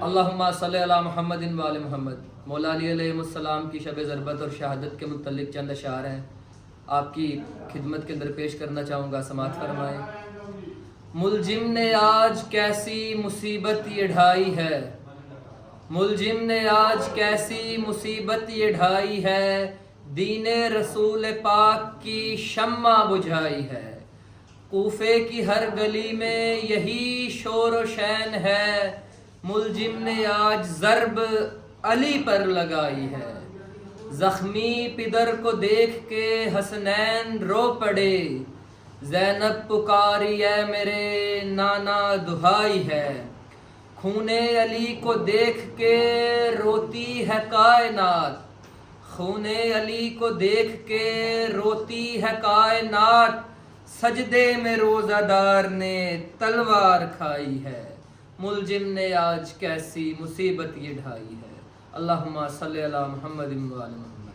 اللہم صلی علی محمد و آل محمد۔ مولا علی علیہ السلام کی شب ضربت اور شہادت کے متعلق چند اشعار ہیں، آپ کی خدمت کے اندر پیش کرنا چاہوں گا، سماعت فرمائیں۔ ملجم نے آج کیسی مصیبت یہ ڈھائی ہے، ملجم نے آج کیسی مصیبت یہ ڈھائی ہے، دین رسول پاک کی شمع بجھائی ہے۔ کوفے کی ہر گلی میں یہی شور و شین ہے، ملجم نے آج ضرب علی پر لگائی ہے۔ زخمی پدر کو دیکھ کے حسنین رو پڑے، زینب پکاری اے میرے نانا دہائی ہے۔ خون علی کو دیکھ کے روتی ہے کائنات، خون علی کو دیکھ کے روتی ہے کائنات، سجدے میں روزہ دار نے تلوار کھائی ہے۔ ملجم نے آج کیسی مصیبت یہ ڈھائی ہے۔ اللہم صلی علی محمد و آل محمد۔